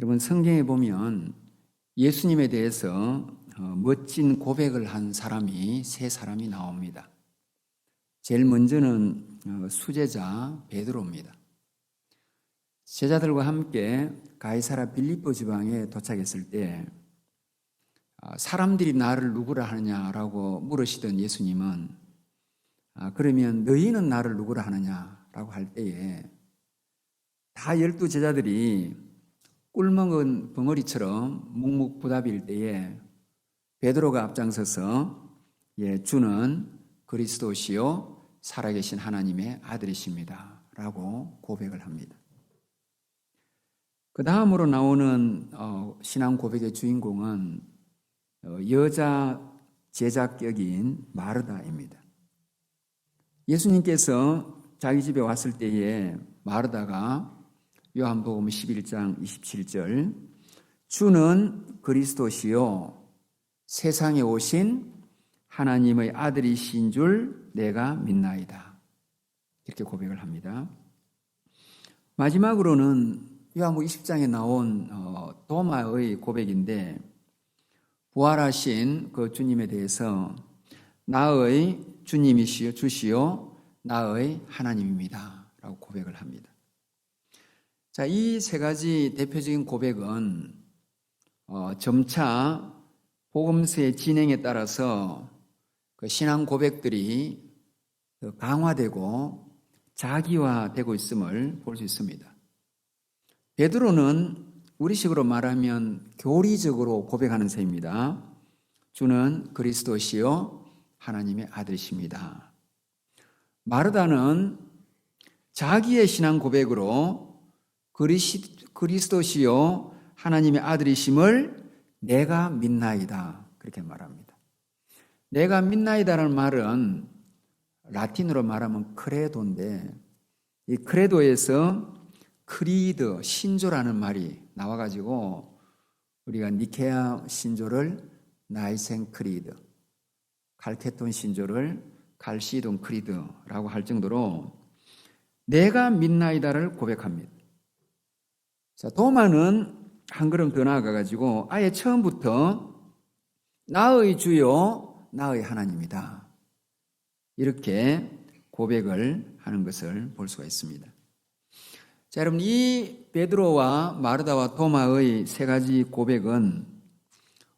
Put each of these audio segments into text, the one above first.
여러분, 성경에 보면 예수님에 대해서 멋진 고백을 한 사람이 세 사람이 나옵니다. 제일 먼저는 수제자 베드로입니다. 제자들과 함께 가이사라 빌립보 지방에 도착했을 때 사람들이 나를 누구라 하느냐라고 물으시던 예수님은 그러면 너희는 나를 누구라 하느냐라고 할 때에 다 12 제자들이 꿀먹은 벙어리처럼 묵묵부답일 때에 베드로가 앞장서서 주는 그리스도시요 살아계신 하나님의 아들이십니다 라고 고백을 합니다. 그 다음으로 나오는 신앙 고백의 주인공은 여자 제자격인 마르다입니다. 예수님께서 자기 집에 왔을 때에 마르다가 요한복음 11장 27절 주는 그리스도시요 세상에 오신 하나님의 아들이신 줄 내가 믿나이다 이렇게 고백을 합니다. 마지막으로는 요한복음 20장에 나온 도마의 고백인데 부활하신 그 주님에 대해서 나의 주님이시요 주시요 나의 하나님입니다 라고 고백을 합니다. 자, 이 세 가지 대표적인 고백은 점차 복음서의 진행에 따라서 그 신앙 고백들이 강화되고 자기화되고 있음을 볼 수 있습니다. 베드로는 우리식으로 말하면 교리적으로 고백하는 셈입니다. 주는 그리스도시요 하나님의 아들이십니다. 마르다는 자기의 신앙 고백으로 그리스도시요 하나님의 아들이심을 내가 믿나이다 그렇게 말합니다. 내가 믿나이다라는 말은 라틴어로 말하면 크레도인데 이 크레도에서 크리드 신조라는 말이 나와가지고 우리가 니케아 신조를 나이센 크리드, 칼케톤 신조를 갈시돈 크리드라고 할 정도로 내가 믿나이다를 고백합니다. 자, 도마는 한 걸음 더 나아가가지고 아예 처음부터 나의 주요 나의 하나님이다 이렇게 고백을 하는 것을 볼 수가 있습니다. 자, 여러분, 이 베드로와 마르다와 도마의 세 가지 고백은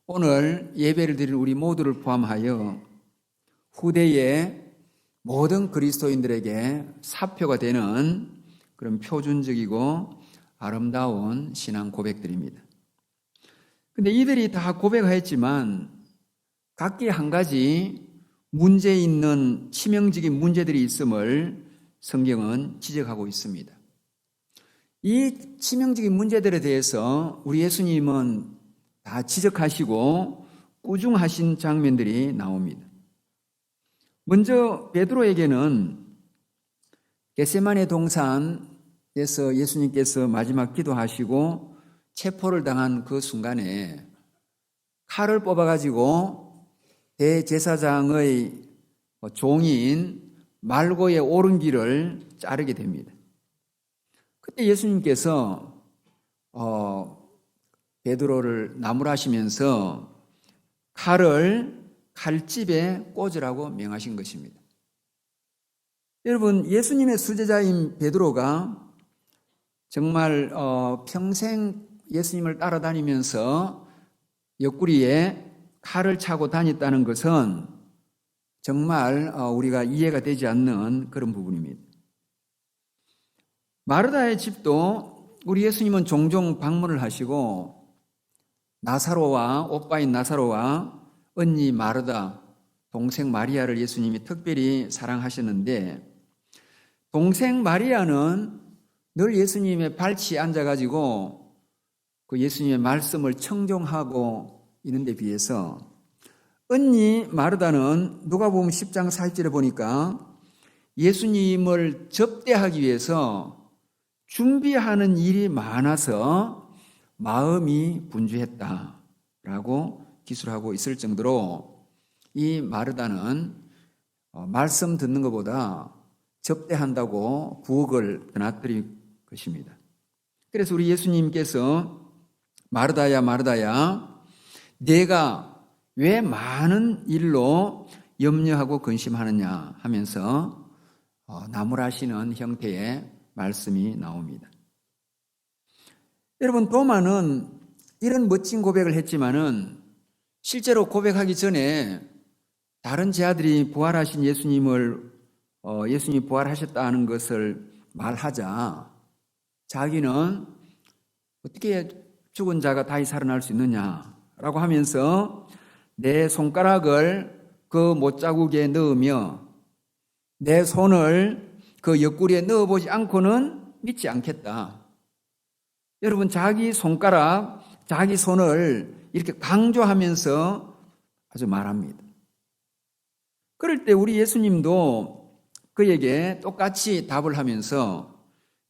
오늘 예배를 드리는 우리 모두를 포함하여 후대의 모든 그리스도인들에게 사표가 되는 그런 표준적이고 아름다운 신앙 고백들입니다. 근데 이들이 다 고백하였지만 각기 한 가지 문제 있는 치명적인 문제들이 있음을 성경은 지적하고 있습니다. 이 치명적인 문제들에 대해서 우리 예수님은 다 지적하시고 꾸중하신 장면들이 나옵니다. 먼저 베드로에게는 겟세마네 동산에서 예수님께서 마지막 기도하시고 체포를 당한 그 순간에 칼을 뽑아가지고 대제사장의 종인 말고의 오른길을 자르게 됩니다. 그때 예수님께서 베드로를 나무라시면서 칼을 칼집에 꽂으라고 명하신 것입니다. 여러분, 예수님의 수제자인 베드로가 정말 평생 예수님을 따라다니면서 옆구리에 칼을 차고 다녔다는 것은 정말 우리가 이해가 되지 않는 그런 부분입니다. 마르다의 집도 우리 예수님은 종종 방문을 하시고 나사로와 오빠인 나사로와 언니 마르다, 동생 마리아를 예수님이 특별히 사랑하셨는데 동생 마리아는 늘 예수님의 발치에 앉아가지고 그 예수님의 말씀을 청종하고 있는 데 비해서 언니 마르다는 누가복음 10장 40절에 보니까 예수님을 접대하기 위해서 준비하는 일이 많아서 마음이 분주했다라고 기술하고 있을 정도로 이 마르다는 말씀 듣는 것보다 접대한다고 부엌을 떠나뜨릴 것입니다. 그래서 우리 예수님께서 마르다야 마르다야 내가 왜 많은 일로 염려하고 근심하느냐 하면서 나무라시는 형태의 말씀이 나옵니다. 여러분, 도마는 이런 멋진 고백을 했지만은 실제로 고백하기 전에 다른 제자들이 부활하신 예수님이 부활하셨다는 것을 말하자 자기는 어떻게 죽은 자가 다시 살아날 수 있느냐라고 하면서 내 손가락을 그 못자국에 넣으며 내 손을 그 옆구리에 넣어보지 않고는 믿지 않겠다. 여러분, 자기 손가락, 자기 손을 이렇게 강조하면서 아주 말합니다. 그럴 때 우리 예수님도 그에게 똑같이 답을 하면서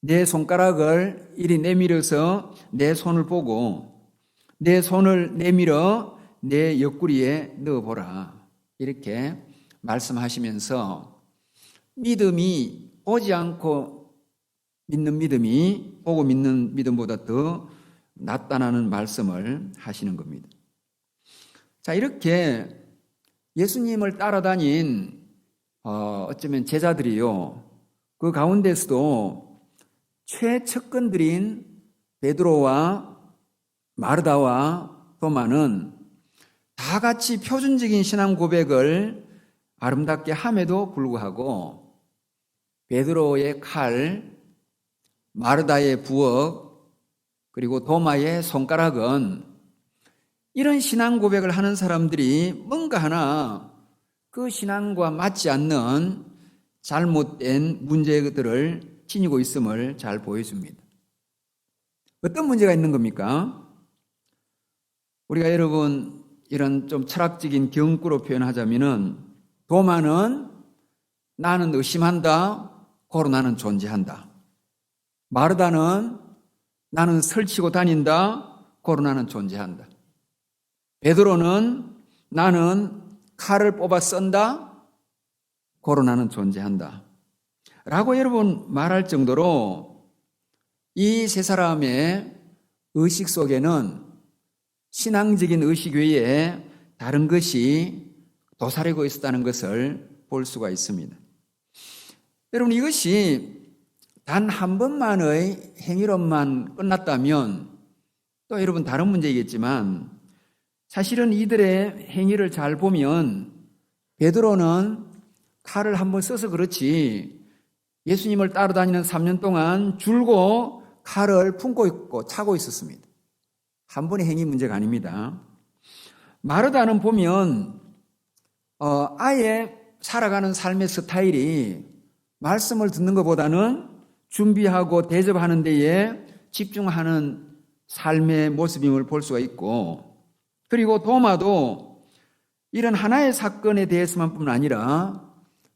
내 손가락을 이리 내밀어서 내 손을 보고 내 손을 내밀어 내 옆구리에 넣어보라. 이렇게 말씀하시면서 믿음이 보지 않고 믿는 믿음이 보고 믿는 믿음보다 더 낫다는 말씀을 하시는 겁니다. 자, 이렇게 예수님을 따라다닌 어쩌면 제자들이요, 그 가운데서도 최측근들인 베드로와 마르다와 도마는 다 같이 표준적인 신앙 고백을 아름답게 함에도 불구하고 베드로의 칼, 마르다의 부엌, 그리고 도마의 손가락은 이런 신앙 고백을 하는 사람들이 뭔가 하나 그 신앙과 맞지 않는 잘못된 문제들을 지니고 있음을 잘 보여줍니다. 어떤 문제가 있는 겁니까? 우리가 여러분 이런 좀 철학적인 경구로 표현하자면은 도마는 나는 의심한다, 고로 나는 존재한다. 마르다는 나는 설치고 다닌다, 고로 나는 존재한다. 베드로는 나는 칼을 뽑아 썬다, 고로 나는 존재한다. 라고 여러분 말할 정도로 이 세 사람의 의식 속에는 신앙적인 의식 외에 다른 것이 도사리고 있었다는 것을 볼 수가 있습니다. 여러분, 이것이 단 한 번만의 행위로만 끝났다면 또 여러분 다른 문제이겠지만 사실은 이들의 행위를 잘 보면 베드로는 칼을 한번 써서 그렇지 예수님을 따라다니는 3년 동안 줄고 칼을 품고 있고 차고 있었습니다. 한 번의 행위 문제가 아닙니다. 마르다는 보면 아예 살아가는 삶의 스타일이 말씀을 듣는 것보다는 준비하고 대접하는 데에 집중하는 삶의 모습임을 볼 수가 있고, 그리고 도마도 이런 하나의 사건에 대해서만 뿐만 아니라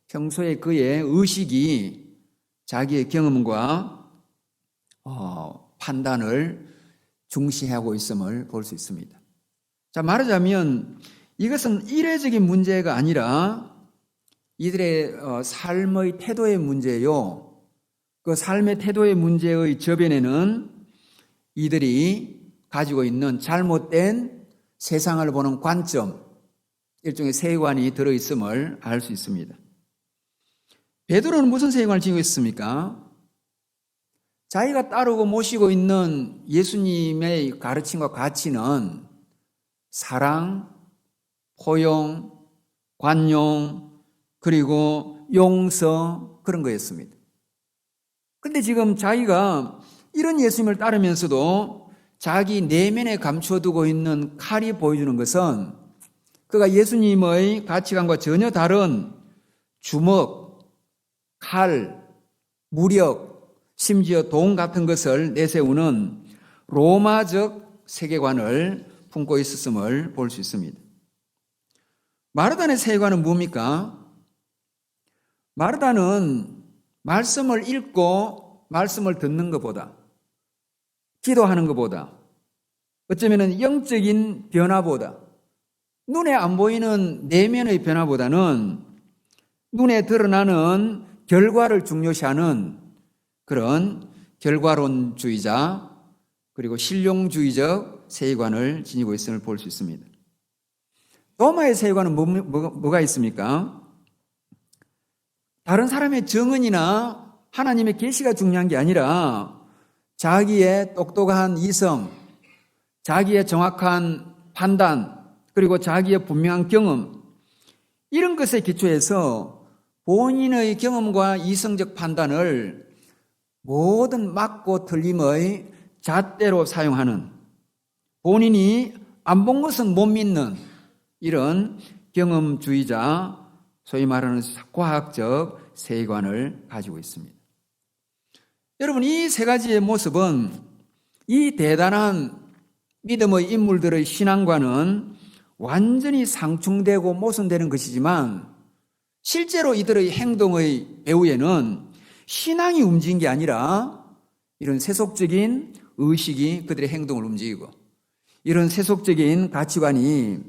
평소에 그의 의식이 자기의 경험과 판단을 중시하고 있음을 볼 수 있습니다. 자, 말하자면 이것은 이례적인 문제가 아니라 이들의 삶의 태도의 문제요. 그 삶의 태도의 문제의 저변에는 이들이 가지고 있는 잘못된 세상을 보는 관점, 일종의 세관이 들어있음을 알 수 있습니다. 베드로는 무슨 세관을 지니고 있습니까? 자기가 따르고 모시고 있는 예수님의 가르침과 가치는 사랑, 포용, 관용, 그리고 용서, 그런 거였습니다. 그런데 지금 자기가 이런 예수님을 따르면서도 자기 내면에 감춰두고 있는 칼이 보여주는 것은 그가 예수님의 가치관과 전혀 다른 주먹, 칼, 무력, 심지어 돈 같은 것을 내세우는 로마적 세계관을 품고 있었음을 볼 수 있습니다. 마르다의 세계관은 뭡니까? 마르다는 말씀을 읽고 말씀을 듣는 것보다, 기도하는 것보다, 어쩌면 영적인 변화보다, 눈에 안 보이는 내면의 변화보다는 눈에 드러나는 결과를 중요시하는 그런 결과론주의자, 그리고 실용주의적 세계관을 지니고 있음을 볼 수 있습니다. 도마의 세계관은 뭐가 있습니까? 다른 사람의 정언이나 하나님의 계시가 중요한 게 아니라 자기의 똑똑한 이성, 자기의 정확한 판단, 그리고 자기의 분명한 경험, 이런 것에 기초해서 본인의 경험과 이성적 판단을 모든 맞고 틀림의 잣대로 사용하는, 본인이 안 본 것은 못 믿는 이런 경험주의자, 소위 말하는 과학적 세계관을 가지고 있습니다. 여러분, 이 세 가지의 모습은 이 대단한 믿음의 인물들의 신앙과는 완전히 상충되고 모순되는 것이지만, 실제로 이들의 행동의 배후에는 신앙이 움직인 게 아니라 이런 세속적인 의식이 그들의 행동을 움직이고, 이런 세속적인 가치관이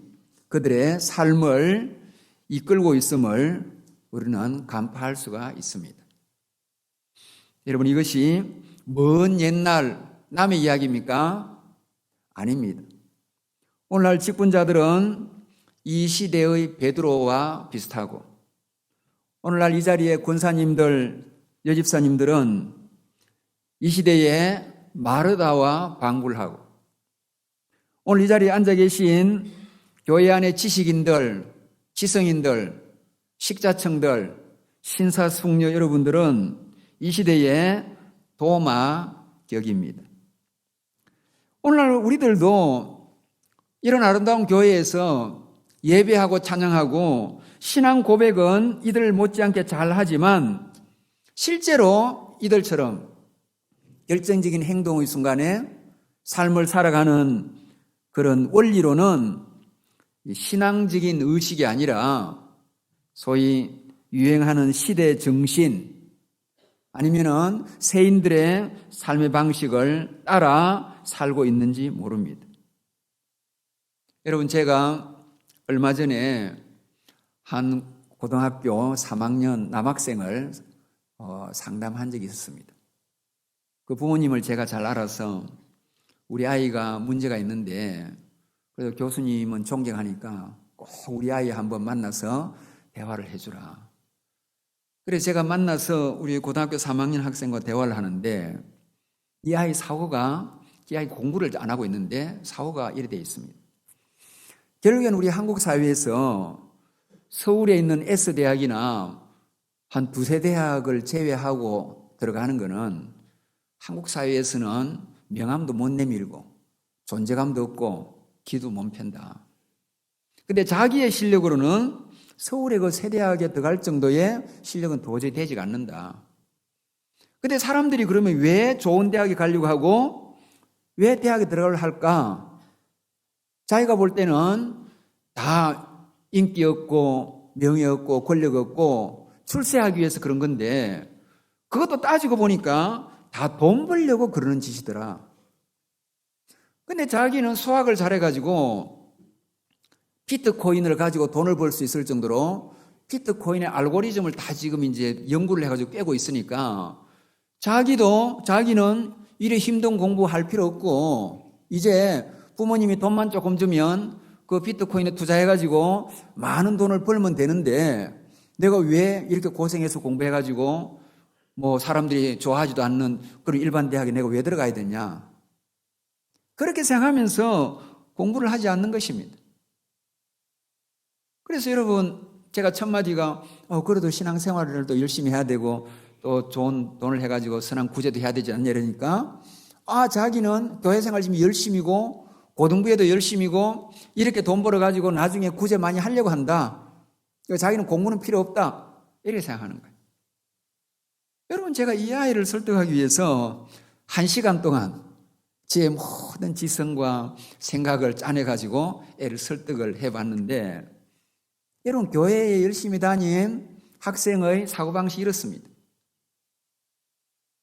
그들의 삶을 이끌고 있음을 우리는 간파할 수가 있습니다. 여러분, 이것이 먼 옛날 남의 이야기입니까? 아닙니다. 오늘날 직분자들은 이 시대의 베드로와 비슷하고, 오늘날 이 자리에 권사님들, 여집사님들은 이 시대에 마르다와 방불하고, 오늘 이 자리에 앉아 계신 교회 안의 지식인들, 지성인들, 식자청들, 신사숙녀 여러분들은 이 시대의 도마격입니다. 오늘날 우리들도 이런 아름다운 교회에서 예배하고 찬양하고 신앙 고백은 이들 못지않게 잘하지만, 실제로 이들처럼 결정적인 행동의 순간에 삶을 살아가는 그런 원리로는 신앙적인 의식이 아니라 소위 유행하는 시대 정신, 아니면은 세인들의 삶의 방식을 따라 살고 있는지 모릅니다. 여러분, 제가 얼마 전에 한 고등학교 3학년 남학생을 상담한 적이 있었습니다. 그 부모님을 제가 잘 알아서 우리 아이가 문제가 있는데, 그래서 교수님은 존경하니까 꼭 우리 아이 한번 만나서 대화를 해주라. 그래서 제가 만나서 우리 고등학교 3학년 학생과 대화를 하는데, 이 아이 사고가, 이 아이 공부를 안 하고 있는데 사고가 이래 되어 있습니다. 결국엔 우리 한국 사회에서 서울에 있는 S대학이나 한 두세 대학을 제외하고 들어가는 거는 한국 사회에서는 명함도 못 내밀고 존재감도 없고 기도 못 편다. 근데 자기의 실력으로는 서울의 그 세 대학에 들어갈 정도의 실력은 도저히 되지가 않는다. 근데 사람들이 그러면 왜 좋은 대학에 가려고 하고 왜 대학에 들어가려고 할까? 자기가 볼 때는 다 인기 없고 명예 없고 권력 없고 출세하기 위해서 그런 건데, 그것도 따지고 보니까 다 돈 벌려고 그러는 짓이더라. 근데 자기는 수학을 잘해가지고 비트코인을 가지고 돈을 벌 수 있을 정도로 비트코인의 알고리즘을 다 지금 이제 연구를 해가지고 깨고 있으니까 자기는 이래 힘든 공부할 필요 없고 이제 부모님이 돈만 조금 주면 그 비트코인에 투자해가지고 많은 돈을 벌면 되는데 내가 왜 이렇게 고생해서 공부해가지고 뭐 사람들이 좋아하지도 않는 그런 일반 대학에 내가 왜 들어가야 되냐, 그렇게 생각하면서 공부를 하지 않는 것입니다. 그래서 여러분, 제가 첫 마디가 그래도 신앙생활을 또 열심히 해야 되고 또 좋은 돈을 해가지고 선한 구제도 해야 되지 않냐 이러니까, 자기는 교회생활 지금 열심히고 고등부에도 열심히고 이렇게 돈 벌어가지고 나중에 구제 많이 하려고 한다. 자기는 공부는 필요 없다. 이렇게 생각하는 거예요. 여러분, 제가 이 아이를 설득하기 위해서 1시간 동안 제 모든 지성과 생각을 짜내가지고 애를 설득을 해봤는데, 여러분, 교회에 열심히 다닌 학생의 사고방식이 이렇습니다.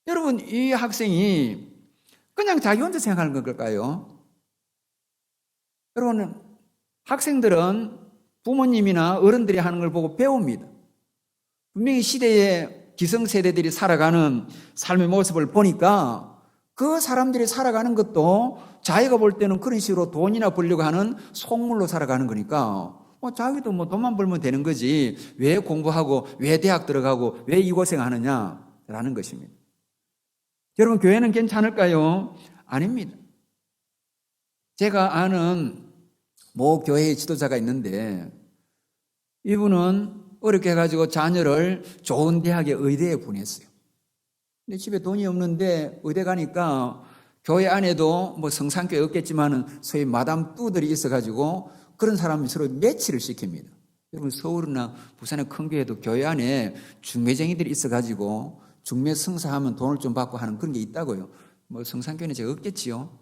여러분, 이 학생이 그냥 자기 혼자 생각하는 걸까요? 여러분, 학생들은 부모님이나 어른들이 하는 걸 보고 배웁니다. 분명히 시대의 기성세대들이 살아가는 삶의 모습을 보니까 그 사람들이 살아가는 것도 자기가 볼 때는 그런 식으로 돈이나 벌려고 하는 속물로 살아가는 거니까 자기도 돈만 벌면 되는 거지 왜 공부하고 왜 대학 들어가고 왜 이 고생하느냐라는 것입니다. 여러분, 교회는 괜찮을까요? 아닙니다. 제가 아는 모 교회의 지도자가 있는데 이분은 어렵게 해가지고 자녀를 좋은 대학에 의대에 보냈어요. 근데 집에 돈이 없는데 의대 가니까 교회 안에도 성산교회 없겠지만은 소위 마담 뚜들이 있어가지고 그런 사람이 서로 매치를 시킵니다. 여러분, 서울이나 부산의 큰 교회도 교회 안에 중매쟁이들이 있어가지고 중매 성사하면 돈을 좀 받고 하는 그런 게 있다고요. 성산교회는 제가 없겠지요.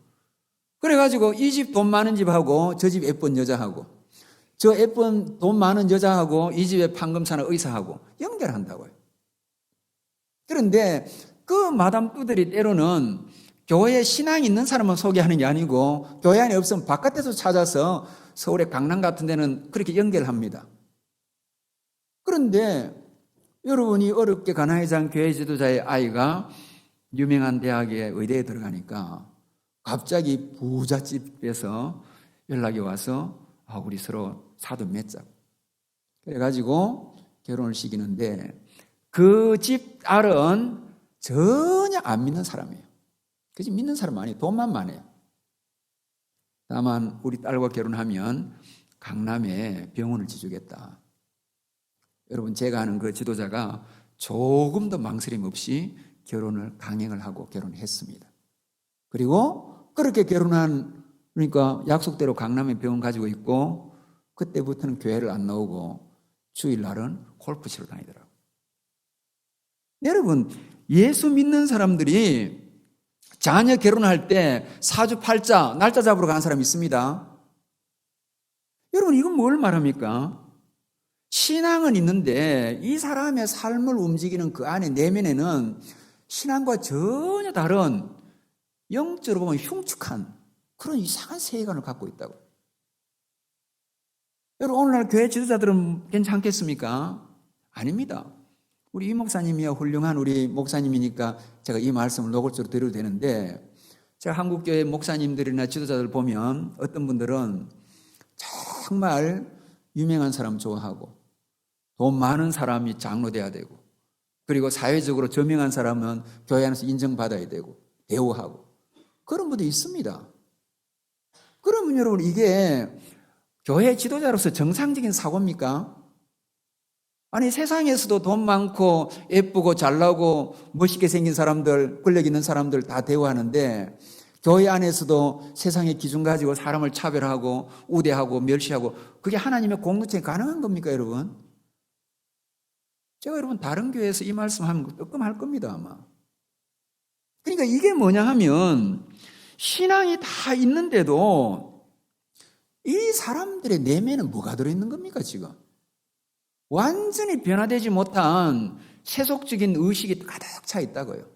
그래가지고 이 집 돈 많은 집하고 저 집 예쁜 여자하고 저 예쁜 돈 많은 여자하고 이 집의 판검사나 의사하고 연결한다고요. 그런데 그 마담뚜들이 때로는 교회에 신앙이 있는 사람만 소개하는 게 아니고 교회 안에 없으면 바깥에서 찾아서 서울의 강남 같은 데는 그렇게 연결합니다. 그런데 여러분이 어렵게 가난하지 않은 교회 지도자의 아이가 유명한 대학에 의대에 들어가니까 갑자기 부잣집에서 연락이 와서 우리 서로 사돈 맺자. 그래가지고 결혼을 시키는데 그 집 딸은 전혀 안 믿는 사람이에요. 그 집 믿는 사람 아니에요. 돈만 많아요. 다만 우리 딸과 결혼하면 강남에 병원을 지주겠다. 여러분, 제가 아는 그 지도자가 조금도 망설임 없이 결혼을 강행을 하고 결혼했습니다. 그리고 그렇게 그러니까 약속대로 강남에 병원 가지고 있고 그때부터는 교회를 안 나오고 주일날은 골프 치러 다니더라고요. 여러분, 예수 믿는 사람들이 자녀 결혼할 때 사주팔자 날짜 잡으러 가는 사람이 있습니다. 여러분, 이건 뭘 말합니까? 신앙은 있는데 이 사람의 삶을 움직이는 그 안에 내면에는 신앙과 전혀 다른 영적으로 보면 흉측한 그런 이상한 세계관을 갖고 있다고. 여러분, 오늘날 교회 지도자들은 괜찮겠습니까? 아닙니다. 우리 이 목사님이야 훌륭한 우리 목사님이니까 제가 이 말씀을 노골적으로 드려도 되는데, 제가 한국교회 목사님들이나 지도자들 보면 어떤 분들은 정말 유명한 사람 좋아하고 돈 많은 사람이 장로 돼야 되고 그리고 사회적으로 저명한 사람은 교회 안에서 인정받아야 되고 대우하고 그런 분도 있습니다. 그러면 여러분, 이게 교회 지도자로서 정상적인 사고입니까? 아니, 세상에서도 돈 많고 예쁘고 잘나고 멋있게 생긴 사람들, 권력 있는 사람들 다 대우하는데 교회 안에서도 세상의 기준 가지고 사람을 차별하고 우대하고 멸시하고 그게 하나님의 공동체에 가능한 겁니까, 여러분? 제가 여러분 다른 교회에서 이 말씀하면 뜨끔할 겁니다, 아마. 그러니까 이게 뭐냐 하면 신앙이 다 있는데도 이 사람들의 내면은 뭐가 들어있는 겁니까, 지금? 완전히 변화되지 못한 세속적인 의식이 가득 차 있다고요.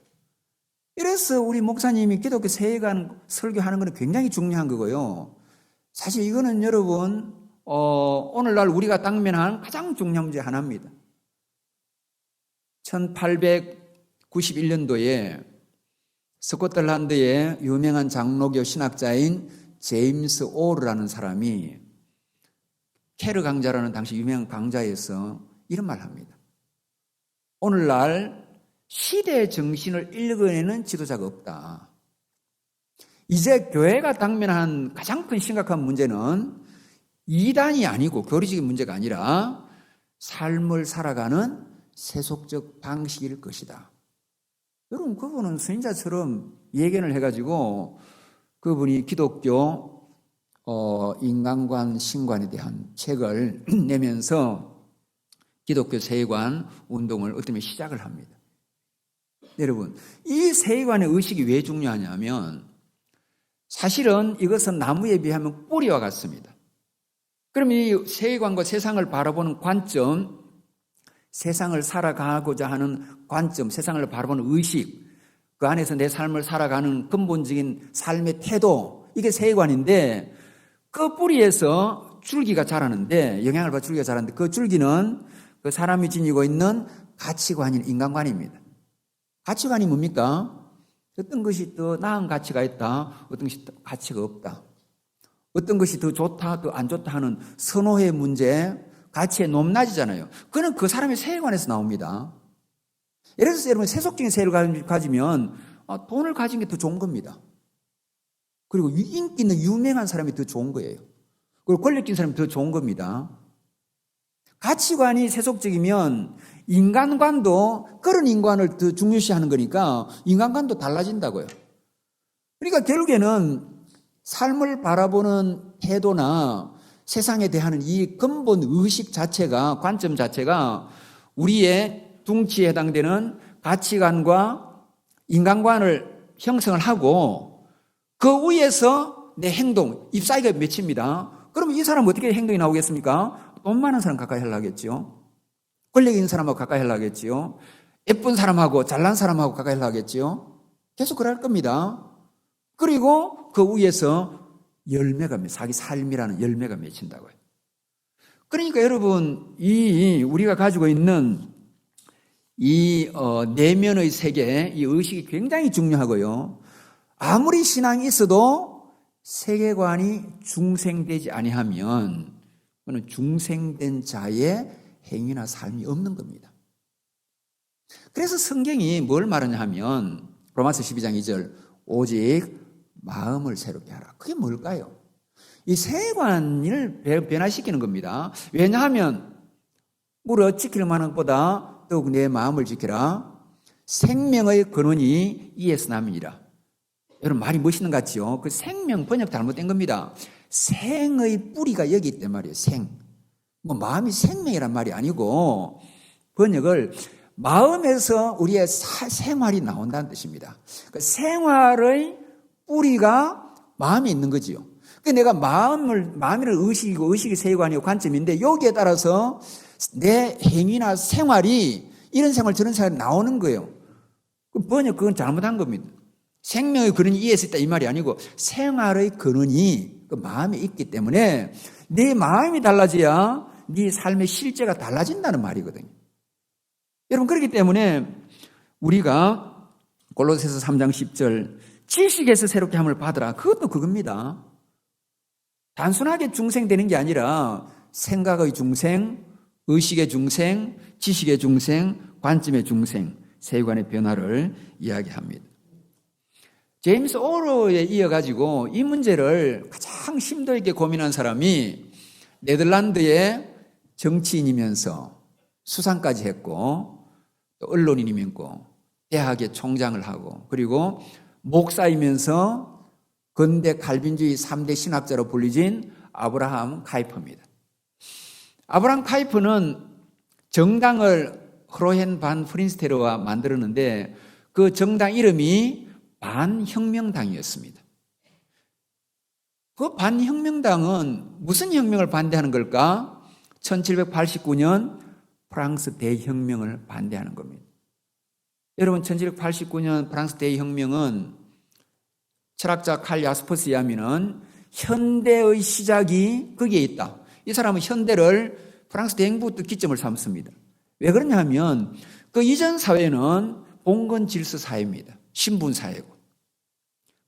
이래서 우리 목사님이 기독교 세계관 설교하는 건 굉장히 중요한 거고요. 사실 이거는 여러분 오늘날 우리가 당면한 가장 중요한 문제 하나입니다. 1891년도에 스코틀랜드의 유명한 장로교 신학자인 제임스 오르라는 사람이 캐르 강자라는 당시 유명한 강자에서 이런 말을 합니다. 오늘날 시대의 정신을 읽어내는 지도자가 없다. 이제 교회가 당면한 가장 큰 심각한 문제는 이단이 아니고 교리적인 문제가 아니라 삶을 살아가는 세속적 방식일 것이다. 여러분, 그분은 선지자처럼 예견을 해가지고 그분이 기독교 인간관, 신관에 대한 책을 내면서 기독교 세계관 운동을 어떻게 시작을 합니다. 여러분, 이 세계관의 의식이 왜 중요하냐면 사실은 이것은 나무에 비하면 뿌리와 같습니다. 그럼 이 세계관과 세상을 바라보는 관점, 세상을 살아가고자 하는 관점, 세상을 바라보는 의식, 그 안에서 내 삶을 살아가는 근본적인 삶의 태도, 이게 세계관인데 그 뿌리에서 줄기가 자라는데, 영향을 받아 줄기가 자라는데 그 줄기는 그 사람이 지니고 있는 가치관인 인간관입니다. 가치관이 뭡니까? 어떤 것이 더 나은 가치가 있다, 어떤 것이 가치가 없다, 어떤 것이 더 좋다, 더 안 좋다 하는 선호의 문제, 가치의 높낮이잖아요. 그는 그 사람의 세계관에서 나옵니다. 예를 들어서 여러분 세속적인 세계를 가지면 돈을 가진 게 더 좋은 겁니다. 그리고 인기 있는 유명한 사람이 더 좋은 거예요. 그리고 권력적인 사람이 더 좋은 겁니다. 가치관이 세속적이면 인간관도 그런 인간을 더 중요시하는 거니까 인간관도 달라진다고요. 그러니까 결국에는 삶을 바라보는 태도나 세상에 대한 이 근본 의식 자체가, 관점 자체가 우리의 둥치에 해당되는 가치관과 인간관을 형성을 하고 그 위에서 내 행동, 잎사귀가 맺힙니다. 그러면 이 사람은 어떻게 행동이 나오겠습니까? 돈 많은 사람 가까이 하려고 하겠죠. 권력 있는 사람하고 가까이 하려고 하겠죠. 예쁜 사람하고 잘난 사람하고 가까이 하려고 하겠죠. 계속 그럴 겁니다. 그리고 그 위에서 열매가, 자기 삶이라는 열매가 맺힌다고요. 그러니까 여러분, 우리가 가지고 있는 이 내면의 세계, 이 의식이 굉장히 중요하고요. 아무리 신앙이 있어도 세계관이 중생되지 아니하면 그는 중생된 자의 행위나 삶이 없는 겁니다. 그래서 성경이 뭘 말하냐 하면 로마서 12장 2절 오직 마음을 새롭게 하라. 그게 뭘까요? 이 세계관을 변화시키는 겁니다. 왜냐하면 물어 지킬 만한 것보다 더욱 내 마음을 지켜라. 생명의 근원이 이에서 남이니라. 여러분 말이 멋있는 것 같지요? 그 생명 번역 잘못된 겁니다. 생의 뿌리가 여기 있단 말이에요. 생. 마음이 생명이란 말이 아니고 번역을 마음에서 우리의 생활이 나온다는 뜻입니다. 그 생활의 뿌리가 마음에 있는 거지요. 내가 마음이라는 의식이고 의식이 세계관이고 관점인데 여기에 따라서 내 행위나 생활이 이런 생활 저런 생활이 나오는 거예요. 번역 그건 잘못한 겁니다. 생명의 근원이 이에서 있다 이 말이 아니고 생활의 근원이 그 마음에 있기 때문에 네 마음이 달라져야 네 삶의 실제가 달라진다는 말이거든요. 여러분 그렇기 때문에 우리가 골로새서 3장 10절 지식에서 새롭게 함을 받으라. 그것도 그겁니다. 단순하게 중생되는 게 아니라 생각의 중생, 의식의 중생, 지식의 중생, 관점의 중생, 세계관의 변화를 이야기합니다. 제임스 오로에 이어가지고 이 문제를 가장 심도 있게 고민한 사람이 네덜란드의 정치인이면서 수상까지 했고 또 언론인이면고 대학의 총장을 하고 그리고 목사이면서 근대 칼빈주의 3대 신학자로 불리진 아브라함 카이퍼입니다. 아브라함 카이퍼는 정당을 흐로헨 반 프린스테르가 만들었는데 그 정당 이름이 반혁명당이었습니다. 그 반혁명당은 무슨 혁명을 반대하는 걸까? 1789년 프랑스 대혁명을 반대하는 겁니다. 여러분 1789년 프랑스 대혁명은 철학자 칼 야스퍼스에 의하면 현대의 시작이 거기에 있다. 이 사람은 현대를 프랑스 대혁명부터 기점을 삼습니다. 왜 그러냐 하면 그 이전 사회는 봉건 질서 사회입니다. 신분 사회고.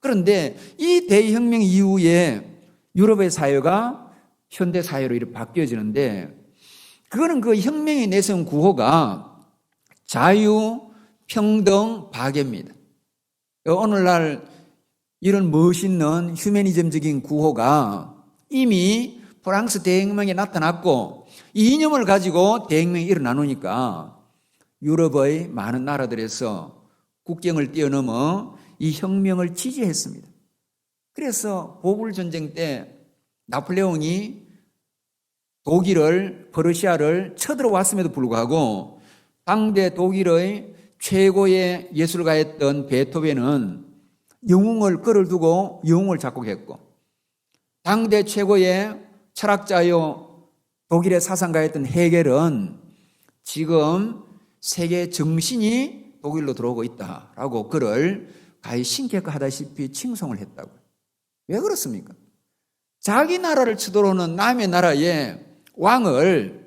그런데 이 대혁명 이후에 유럽의 사회가 현대 사회로 이렇게 바뀌어지는데 그거는 그 혁명이 내세운 구호가 자유, 평등, 박애입니다. 오늘날 이런 멋있는 휴머니즘적인 구호가 이미 프랑스 대혁명에 나타났고 이 이념을 가지고 대혁명이 일어나놓으니까 유럽의 많은 나라들에서 국경을 뛰어넘어 이 혁명을 지지했습니다. 그래서 보불전쟁 때 나폴레옹이 독일을, 퍼르시아를 쳐들어왔음에도 불구하고 당대 독일의 최고의 예술가였던 베토벤은 영웅을 끌어두고 영웅을 작곡했고 당대 최고의 철학자요 독일의 사상가였던 헤겔은 지금 세계 정신이 독일로 들어오고 있다라고 그를 가히 신격하다시피 칭송을 했다고. 왜 그렇습니까? 자기 나라를 쳐들어오는 남의 나라의 왕을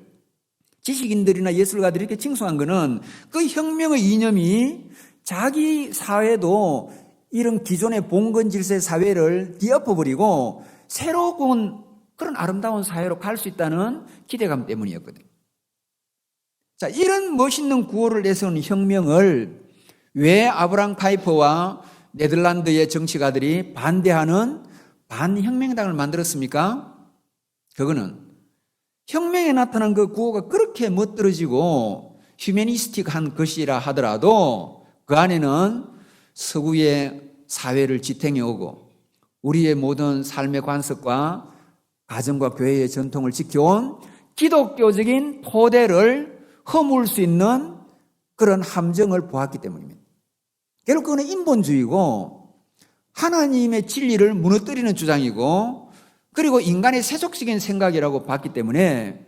지식인들이나 예술가들이 이렇게 칭송한 것은 그 혁명의 이념이 자기 사회도 이런 기존의 봉건 질서의 사회를 뒤엎어버리고 새로운 그런 아름다운 사회로 갈 수 있다는 기대감 때문이었거든요. 자, 이런 멋있는 구호를 내세운 혁명을 왜 아브라함 카이퍼와 네덜란드의 정치가들이 반대하는 반혁명당을 만들었습니까? 그거는 혁명에 나타난 그 구호가 그렇게 멋들어지고 휴머니스틱한 것이라 하더라도 그 안에는 서구의 사회를 지탱해 오고 우리의 모든 삶의 관습과 가정과 교회의 전통을 지켜온 기독교적인 토대를 허물 수 있는 그런 함정을 보았기 때문입니다. 결국 그는 인본주의고 하나님의 진리를 무너뜨리는 주장이고 그리고 인간의 세속적인 생각이라고 봤기 때문에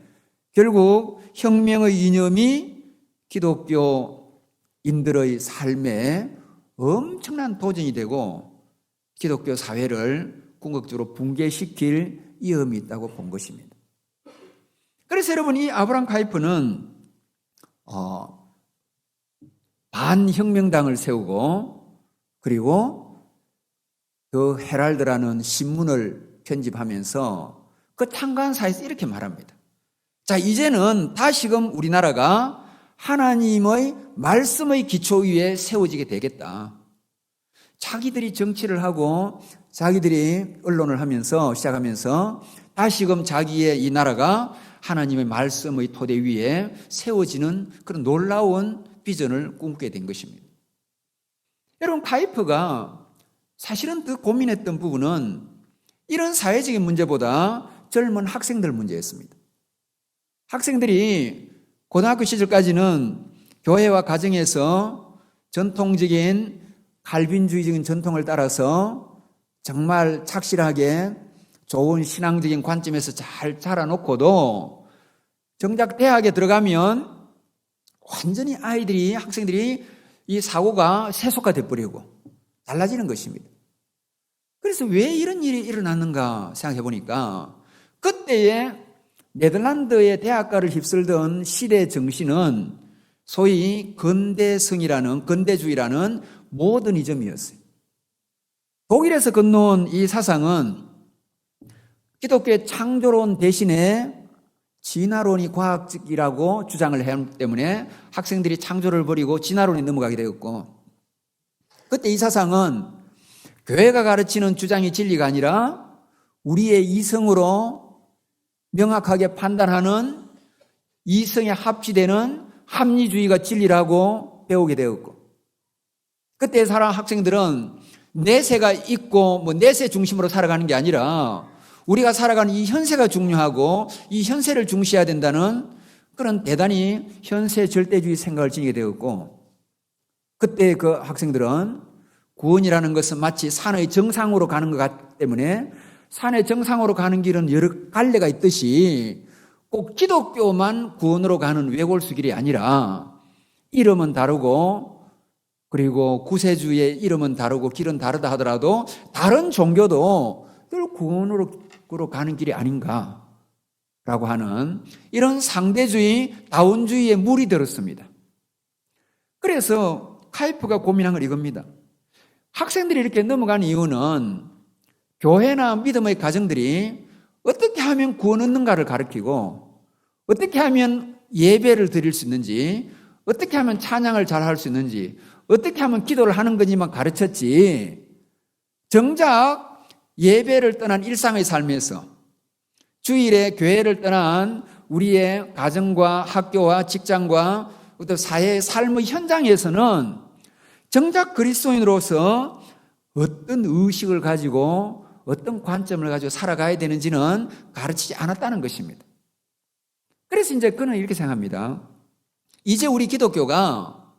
결국 혁명의 이념이 기독교인들의 삶에 엄청난 도전이 되고 기독교 사회를 궁극적으로 붕괴시킬 위험이 있다고 본 것입니다. 그래서 여러분, 이 아브라함 카이퍼는 반혁명당을 세우고 그리고 그 헤랄드라는 신문을 편집하면서 그 창간사에서 이렇게 말합니다. 자, 이제는 다시금 우리나라가 하나님의 말씀의 기초 위에 세워지게 되겠다. 자기들이 정치를 하고 자기들이 언론을 하면서 시작하면서 다시금 자기의 이 나라가 하나님의 말씀의 토대 위에 세워지는 그런 놀라운 비전을 꿈꾸게 된 것입니다. 여러분, 카이퍼가 사실은 더 고민했던 부분은 이런 사회적인 문제보다 젊은 학생들 문제였습니다. 학생들이 고등학교 시절까지는 교회와 가정에서 전통적인 칼빈주의적인 전통을 따라서 정말 착실하게 좋은 신앙적인 관점에서 잘 자라놓고도 정작 대학에 들어가면 완전히 학생들이 이 사고가 세속화돼 버리고 달라지는 것입니다. 그래서 왜 이런 일이 일어났는가 생각해 보니까 그때의 네덜란드의 대학가를 휩쓸던 시대 정신은 소위 근대주의라는 모더니즘이었어요. 독일에서 건너온 이 사상은 기독교의 창조론 대신에 진화론이 과학적이라고 주장을 했기 때문에 학생들이 창조를 버리고 진화론에 넘어가게 되었고, 그때 이 사상은 교회가 가르치는 주장이 진리가 아니라 우리의 이성으로 명확하게 판단하는 이성에 합치되는 합리주의가 진리라고 배우게 되었고, 그때 학생들은 내세가 있고 내세 중심으로 살아가는 게 아니라 우리가 살아가는 이 현세가 중요하고 이 현세를 중시해야 된다는 그런 대단히 현세 절대주의 생각을 지니게 되었고, 그때 그 학생들은 구원이라는 것은 마치 산의 정상으로 가는 것 같기 때문에 산의 정상으로 가는 길은 여러 갈래가 있듯이 꼭 기독교만 구원으로 가는 외골수길이 아니라 이름은 다르고 그리고 구세주의 이름은 다르고 길은 다르다 하더라도 다른 종교도 구원으로 가는 길이 아닌가라고 하는 이런 상대주의, 다원주의에 물이 들었습니다. 그래서 카이퍼가 고민한 건 이겁니다. 학생들이 이렇게 넘어간 이유는 교회나 믿음의 가정들이 어떻게 하면 구원 얻는가를 가르치고 어떻게 하면 예배를 드릴 수 있는지, 어떻게 하면 찬양을 잘 할 수 있는지, 어떻게 하면 기도를 하는 거지만 가르쳤지, 정작 예배를 떠난 일상의 삶에서 주일에 교회를 떠난 우리의 가정과 학교와 직장과 어떤 사회의 삶의 현장에서는 정작 그리스도인으로서 어떤 의식을 가지고 어떤 관점을 가지고 살아가야 되는지는 가르치지 않았다는 것입니다. 그래서 이제 그는 이렇게 생각합니다. 이제 우리 기독교가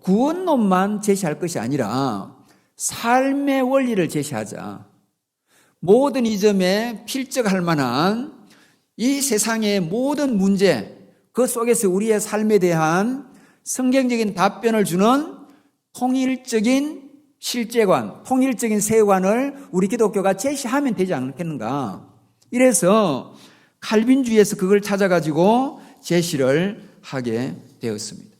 구원론만 제시할 것이 아니라 삶의 원리를 제시하자. 모더니즘에 필적할 만한 이 세상의 모든 문제, 그 속에서 우리의 삶에 대한 성경적인 답변을 주는 통일적인 실제관, 통일적인 세관을 우리 기독교가 제시하면 되지 않겠는가. 이래서 칼빈주의에서 그걸 찾아가지고 제시를 하게 되었습니다.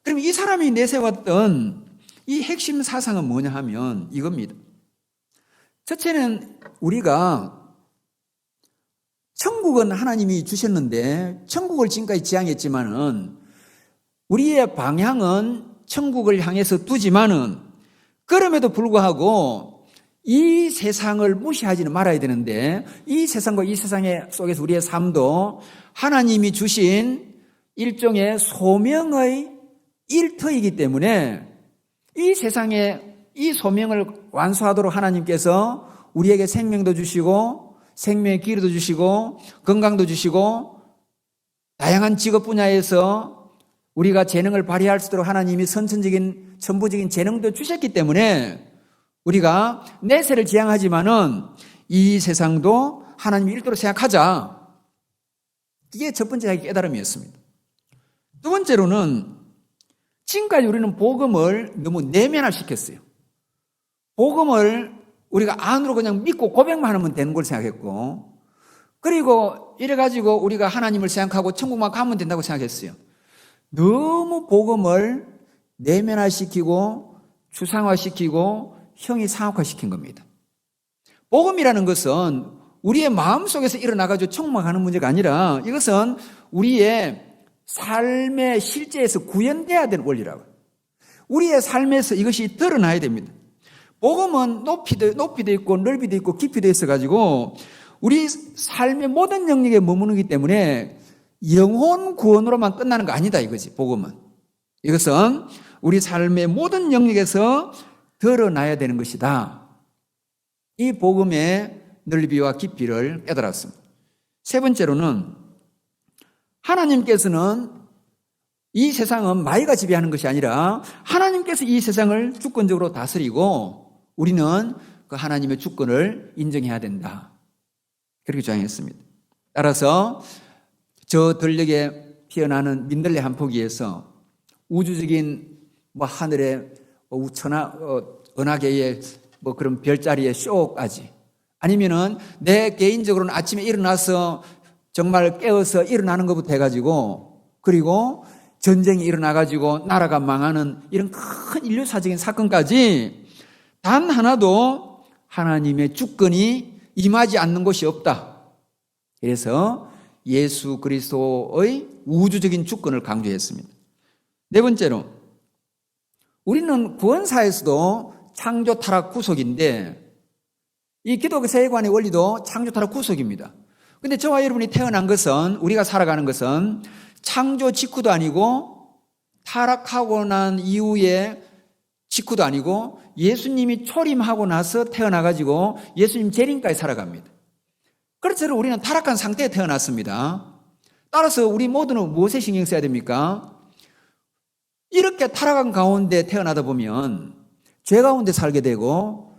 그럼 이 사람이 내세웠던 이 핵심 사상은 뭐냐 하면 이겁니다. 첫째는 우리가 천국은 하나님이 주셨는데 천국을 지금까지 지향했지만은 우리의 방향은 천국을 향해서 두지만은 그럼에도 불구하고 이 세상을 무시하지는 말아야 되는데 이 세상과 이 세상의 속에서 우리의 삶도 하나님이 주신 일종의 소명의 일터이기 때문에 이 세상에 이 소명을 완수하도록 하나님께서 우리에게 생명도 주시고 생명의 기회도 주시고 건강도 주시고 다양한 직업 분야에서 우리가 재능을 발휘할 수 있도록 하나님이 선천적인 천부적인 재능도 주셨기 때문에 우리가 내세를 지향하지만은 이 세상도 하나님의 일도로 생각하자. 이게 첫 번째 자기 깨달음이었습니다. 두 번째로는 지금까지 우리는 복음을 너무 내면화시켰어요. 복음을 우리가 안으로 그냥 믿고 고백만 하면 되는 걸 생각했고, 그리고 이래가지고 우리가 하나님을 생각하고 천국만 가면 된다고 생각했어요. 너무 복음을 내면화시키고 추상화시키고 형이상학화시킨 겁니다. 복음이라는 것은 우리의 마음속에서 일어나가지고 천국만 가는 문제가 아니라 이것은 우리의 삶의 실제에서 구현돼야 되는 원리라고요. 우리의 삶에서 이것이 드러나야 됩니다. 복음은 높이도 있고 넓이도 있고 깊이도 있어가지고 우리 삶의 모든 영역에 머무르기 때문에 영혼 구원으로만 끝나는 거 아니다 이거지. 복음은 이것은 우리 삶의 모든 영역에서 드러나야 되는 것이다. 이 복음의 넓이와 깊이를 깨달았습니다. 세 번째로는 하나님께서는 이 세상은 마귀가 지배하는 것이 아니라 하나님께서 이 세상을 주권적으로 다스리고 우리는 그 하나님의 주권을 인정해야 된다. 그렇게 주장했습니다. 따라서 저 들녘에 피어나는 민들레 한 포기에서 우주적인 하늘의 은하계의 그런 별자리의 쇼까지 아니면은 내 개인적으로는 아침에 일어나서 정말 깨어서 일어나는 것부터 해가지고 그리고 전쟁이 일어나가지고 나라가 망하는 이런 큰 인류사적인 사건까지 단 하나도 하나님의 주권이 임하지 않는 곳이 없다. 그래서 예수 그리스도의 우주적인 주권을 강조했습니다. 네 번째로 우리는 구원사에서도 창조 타락 구속인데 이 기독교 세계관의 원리도 창조 타락 구속입니다. 근데 저와 여러분이 태어난 것은 우리가 살아가는 것은 창조 직후도 아니고 타락하고 난 이후에 직후도 아니고 예수님이 초림하고 나서 태어나가지고 예수님 재림까지 살아갑니다. 그렇죠. 우리는 타락한 상태에 태어났습니다. 따라서 우리 모두는 무엇에 신경 써야 됩니까? 이렇게 타락한 가운데 태어나다 보면 죄 가운데 살게 되고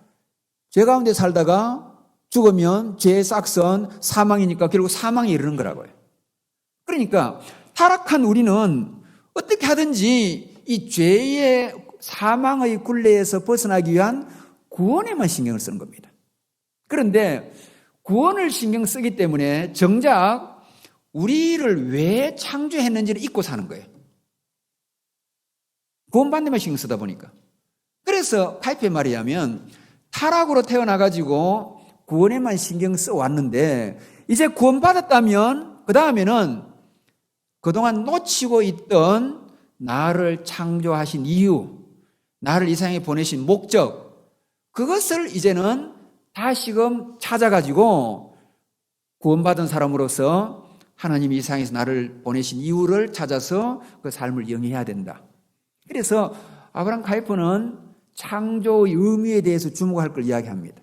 죄 가운데 살다가 죽으면 죄의 싹선 사망이니까 결국 사망에 이르는 거라고요. 그러니까 타락한 우리는 어떻게 하든지 이 죄의 사망의 굴레에서 벗어나기 위한 구원에만 신경을 쓰는 겁니다. 그런데 구원을 신경 쓰기 때문에 정작 우리를 왜 창조했는지를 잊고 사는 거예요. 구원받는 데만 신경 쓰다 보니까. 그래서 파이프의 말에 의하면 타락으로 태어나가지고 구원에만 신경 써왔는데 이제 구원받았다면 그 다음에는 그동안 놓치고 있던 나를 창조하신 이유, 나를 이 세상에 보내신 목적, 그것을 이제는 다시금 찾아가지고 구원받은 사람으로서 하나님이 이 세상에서 나를 보내신 이유를 찾아서 그 삶을 영위해야 된다. 그래서 아브라함 카이퍼는 창조의 의미에 대해서 주목할 걸 이야기합니다.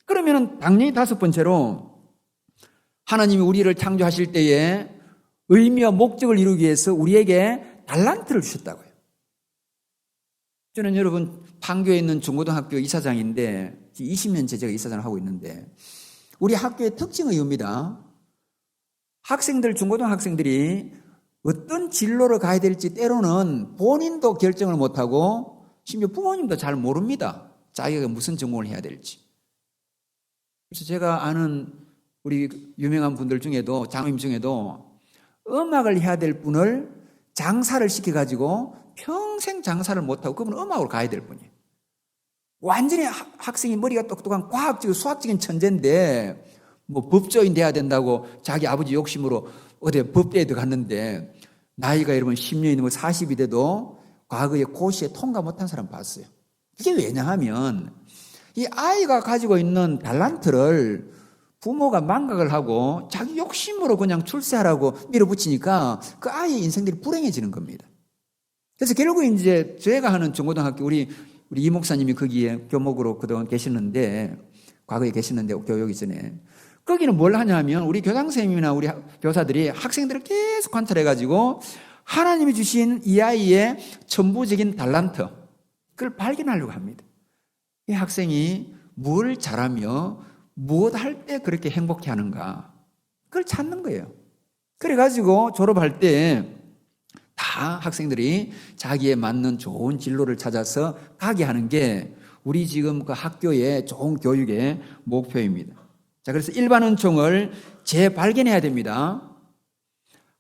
그러면 당연히 다섯 번째로 하나님이 우리를 창조하실 때에 의미와 목적을 이루기 위해서 우리에게 달란트를 주셨다고요. 저는 여러분 판교에 있는 중고등학교 이사장인데 20년째 제가 이사장을 하고 있는데 우리 학교의 특징의 이유입니다. 학생들, 중고등학생들이 어떤 진로를 가야 될지 때로는 본인도 결정을 못하고 심지어 부모님도 잘 모릅니다. 자기가 무슨 전공을 해야 될지. 그래서 제가 아는 우리 유명한 분들 중에도 장로님 중에도 음악을 해야 될 분을 장사를 시켜가지고 평생 장사를 못하고 그분은 음악으로 가야 될 분이에요. 완전히 학생이 머리가 똑똑한 과학적이고 수학적인 천재인데 뭐 법조인 돼야 된다고 자기 아버지 욕심으로 어디 법대에 들어갔는데 나이가 여러분 10년이 넘어 40이 돼도 과거에 고시에 통과 못한 사람 봤어요. 이게 왜냐하면 이 아이가 가지고 있는 달란트를 부모가 망각을 하고 자기 욕심으로 그냥 출세하라고 밀어붙이니까 그 아이의 인생들이 불행해지는 겁니다. 그래서 결국 이제 제가 하는 중고등학교 우리 이 목사님이 거기에 교목으로 그동안 계셨는데 과거에 계셨는데 교육 이전에 거기는 뭘 하냐면 우리 교장 선생님이나 우리 교사들이 학생들을 계속 관찰해가지고 하나님이 주신 이 아이의 천부적인 달란트 그걸 발견하려고 합니다. 이 학생이 뭘 잘하며 무엇 할 때 그렇게 행복해 하는가 그걸 찾는 거예요. 그래가지고 졸업할 때 다 학생들이 자기에 맞는 좋은 진로를 찾아서 가게 하는 게 우리 지금 그 학교의 좋은 교육의 목표입니다. 자, 그래서 일반 은총을 재발견해야 됩니다.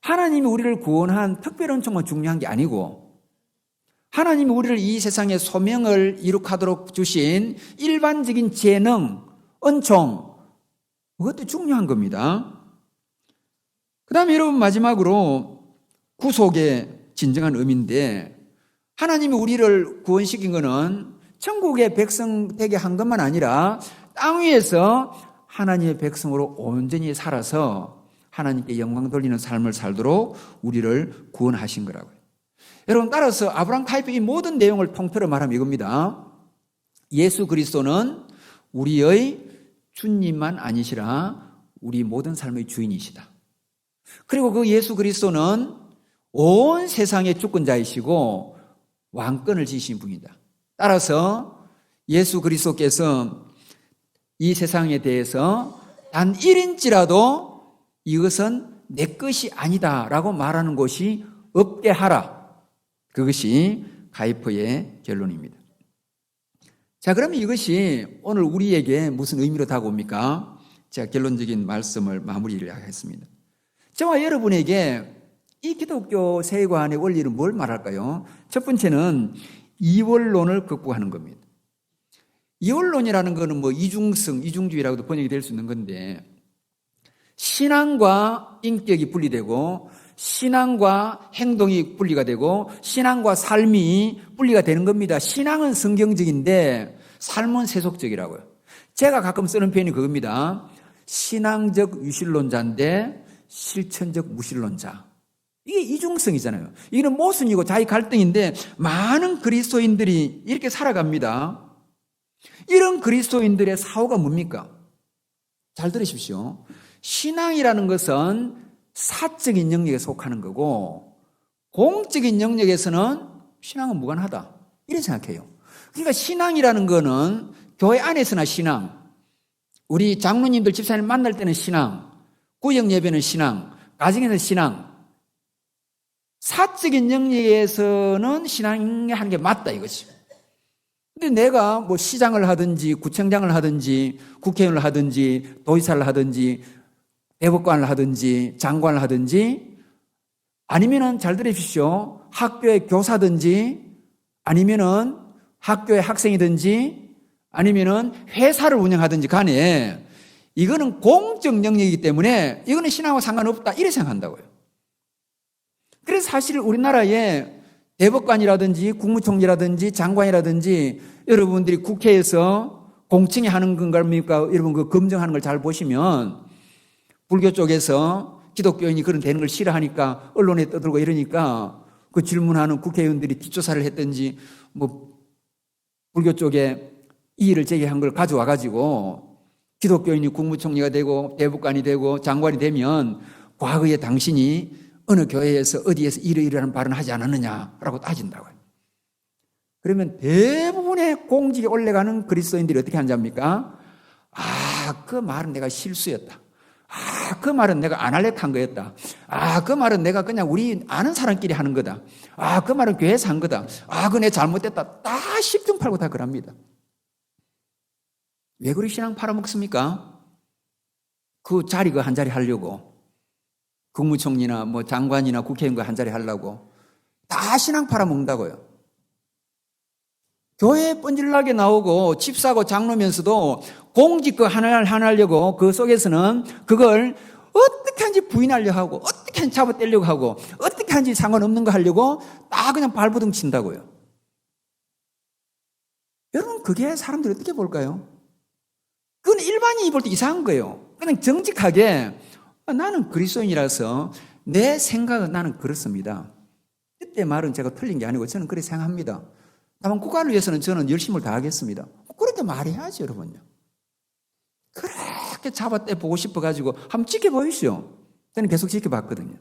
하나님이 우리를 구원한 특별 은총은 중요한 게 아니고 하나님이 우리를 이 세상에 소명을 이룩하도록 주신 일반적인 재능, 은총 그것도 중요한 겁니다. 그 다음에 여러분 마지막으로 구속의 진정한 의미인데 하나님이 우리를 구원시킨 것은 천국의 백성 되게 한 것만 아니라 땅 위에서 하나님의 백성으로 온전히 살아서 하나님께 영광 돌리는 삶을 살도록 우리를 구원하신 거라고요. 여러분 따라서 아브라함 타입의 이 모든 내용을 통틀어 말하면 이겁니다. 예수 그리스도는 우리의 주님만 아니시라 우리 모든 삶의 주인이시다. 그리고 그 예수 그리스도는 온 세상의 주권자이시고 왕권을 지신 분이다. 따라서 예수 그리스도께서 이 세상에 대해서 단 1인치라도 이것은 내 것이 아니다라고 말하는 것이 없게 하라. 그것이 가이퍼의 결론입니다. 자, 그러면 이것이 오늘 우리에게 무슨 의미로 다가옵니까? 제가 결론적인 말씀을 마무리를 하겠습니다. 저와 여러분에게 이 기독교 세계관의 원리는 뭘 말할까요? 첫 번째는 이원론을 극복하는 겁니다. 이원론이라는 것은 뭐 이중성, 이중주의라고도 번역이 될 수 있는 건데 신앙과 인격이 분리되고 신앙과 행동이 분리가 되고 신앙과 삶이 분리가 되는 겁니다. 신앙은 성경적인데 삶은 세속적이라고요. 제가 가끔 쓰는 표현이 그겁니다. 신앙적 유실론자인데 실천적 무실론자. 이게 이중성이잖아요. 이거는 모순이고 자기 갈등인데 많은 그리스도인들이 이렇게 살아갑니다. 이런 그리스도인들의 사고가 뭡니까? 잘 들으십시오. 신앙이라는 것은 사적인 영역에 속하는 거고 공적인 영역에서는 신앙은 무관하다. 이렇게 생각해요. 그러니까 신앙이라는 거는 교회 안에서나 신앙, 우리 장로님들 집사님 만날 때는 신앙, 구역 예배는 신앙, 가정에서는 신앙, 사적인 영역에서는 신앙이 하는 게 맞다 이거지. 근데 내가 뭐 시장을 하든지 구청장을 하든지 국회의원을 하든지 도지사를 하든지 대법관을 하든지 장관을 하든지 아니면은 잘 들으십시오. 학교의 교사든지 아니면은 학교의 학생이든지 아니면은 회사를 운영하든지 간에 이거는 공적 영역이기 때문에 이거는 신앙과 상관없다 이렇게 생각한다고요. 그래서 사실 우리나라에 대법관이라든지 국무총리라든지 장관이라든지 여러분들이 국회에서 공청회 하는 건가입니까? 여러분 그 검증하는 걸 잘 보시면 불교 쪽에서 기독교인이 그런 되는 걸 싫어하니까 언론에 떠들고 이러니까 그 질문하는 국회의원들이 뒷조사를 했든지 뭐 불교 쪽에 이의를 제기한 걸 가져와 가지고 기독교인이 국무총리가 되고 대법관이 되고 장관이 되면 과거에 당신이 어느 교회에서 어디에서 이러이러한 발언을 하지 않았느냐라고 따진다고요. 그러면 대부분의 공직에 올라가는 그리스도인들이 어떻게 하는지 압니까? 그 말은 내가 실수였다. 그 말은 내가 안 할래 한 거였다. 그 말은 내가 그냥 우리 아는 사람끼리 하는 거다. 그 말은 교회에서 한 거다. 그거 내 잘못됐다. 다 10중 팔고 다 그럽니다. 왜 그리 신앙 팔아먹습니까? 그 자리 그 한 자리 하려고. 국무총리나 뭐 장관이나 국회의원 그 한 자리 하려고. 다 신앙 팔아먹는다고요. 교회 뻔질나게 나오고 집사고 장로면서도 공직 하나 하려고 그 속에서는 그걸 어떻게 하는지 부인하려고 하고 어떻게 하는지 잡아떼려고 하고 어떻게 하는지 상관없는 거 하려고 다 그냥 발버둥 친다고요. 여러분 그게 사람들이 어떻게 볼까요? 그건 일반인이 볼 때 이상한 거예요. 그냥 정직하게 나는 그리스도인이라서 내 생각은 나는 그렇습니다. 그때 말은 제가 틀린 게 아니고 저는 그렇게 생각합니다. 다만 국가를 위해서는 저는 열심을 다하겠습니다. 그렇게 말해야지 여러분요. 그렇게 잡아떼 보고 싶어가지고 한번 지켜보십시오. 저는 계속 지켜봤거든요.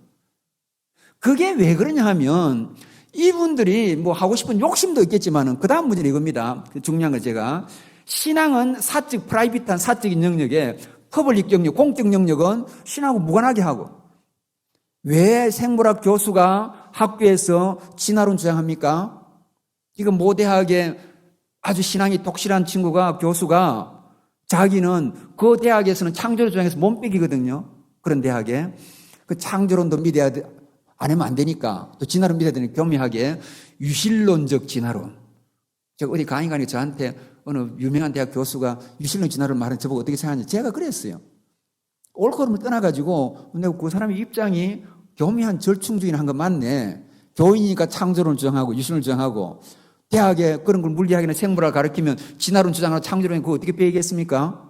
그게 왜 그러냐 하면 이분들이 뭐 하고 싶은 욕심도 있겠지만은 그 다음 문제는 이겁니다. 중요한 건 제가 신앙은 사적 프라이빗한 사적인 영역에 퍼블릭 영역, 공적 영역은 신앙하고 무관하게 하고 왜 생물학 교수가 학교에서 진화론 주장합니까? 이건 모 대학에 아주 신앙이 독실한 친구가 교수가 자기는 그 대학에서는 창조론 주장해서 몸빼기거든요. 그런 대학에 그 창조론도 믿어야 돼. 안 하면 안 되니까 또 진화론 믿어야 되니까 교묘하게 유실론적 진화론. 제가 어디 강의 가니까 저한테 어느 유명한 대학 교수가 유실론 진화론 말하는 저보고 어떻게 생각하는지 제가 그랬어요. 옳고 그름을 떠나가지고 내가 그 사람의 입장이 교묘한 절충주의를 한 거 맞네. 교인이니까 창조론 주장하고 유실론 주장하고 대학에 그런 걸 물리학이나 생물학을 가르치면 진화론 주장하고 창조론 그거 어떻게 배우겠습니까?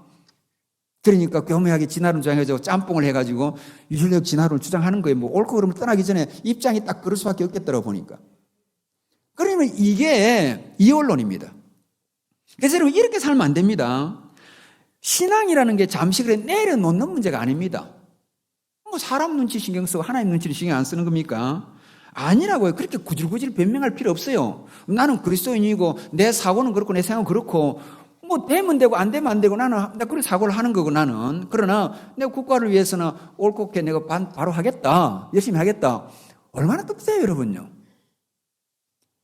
그러니까 교묘하게 진화론 주장해가지고 짬뽕을 해가지고 유실력 진화론을 주장하는 거예요. 뭐 옳고 그름을 떠나기 전에 입장이 딱 그럴 수밖에 없겠더라고 보니까. 그러면 이게 이원론입니다. 그래서 여러분 이렇게 살면 안 됩니다. 신앙이라는 게 잠시 그래 내려놓는 문제가 아닙니다. 뭐 사람 눈치 신경 쓰고 하나님 눈치를 신경 안 쓰는 겁니까? 아니라고요. 그렇게 구질구질 변명할 필요 없어요. 나는 그리스도인이고 내 사고는 그렇고 내 생각은 그렇고 뭐 되면 되고 안 되면 안 되고 나 그렇게 사고를 하는 거고 나는. 그러나 내가 국가를 위해서는 옳게 내가 바로 하겠다. 열심히 하겠다. 얼마나 뜻세요 여러분요.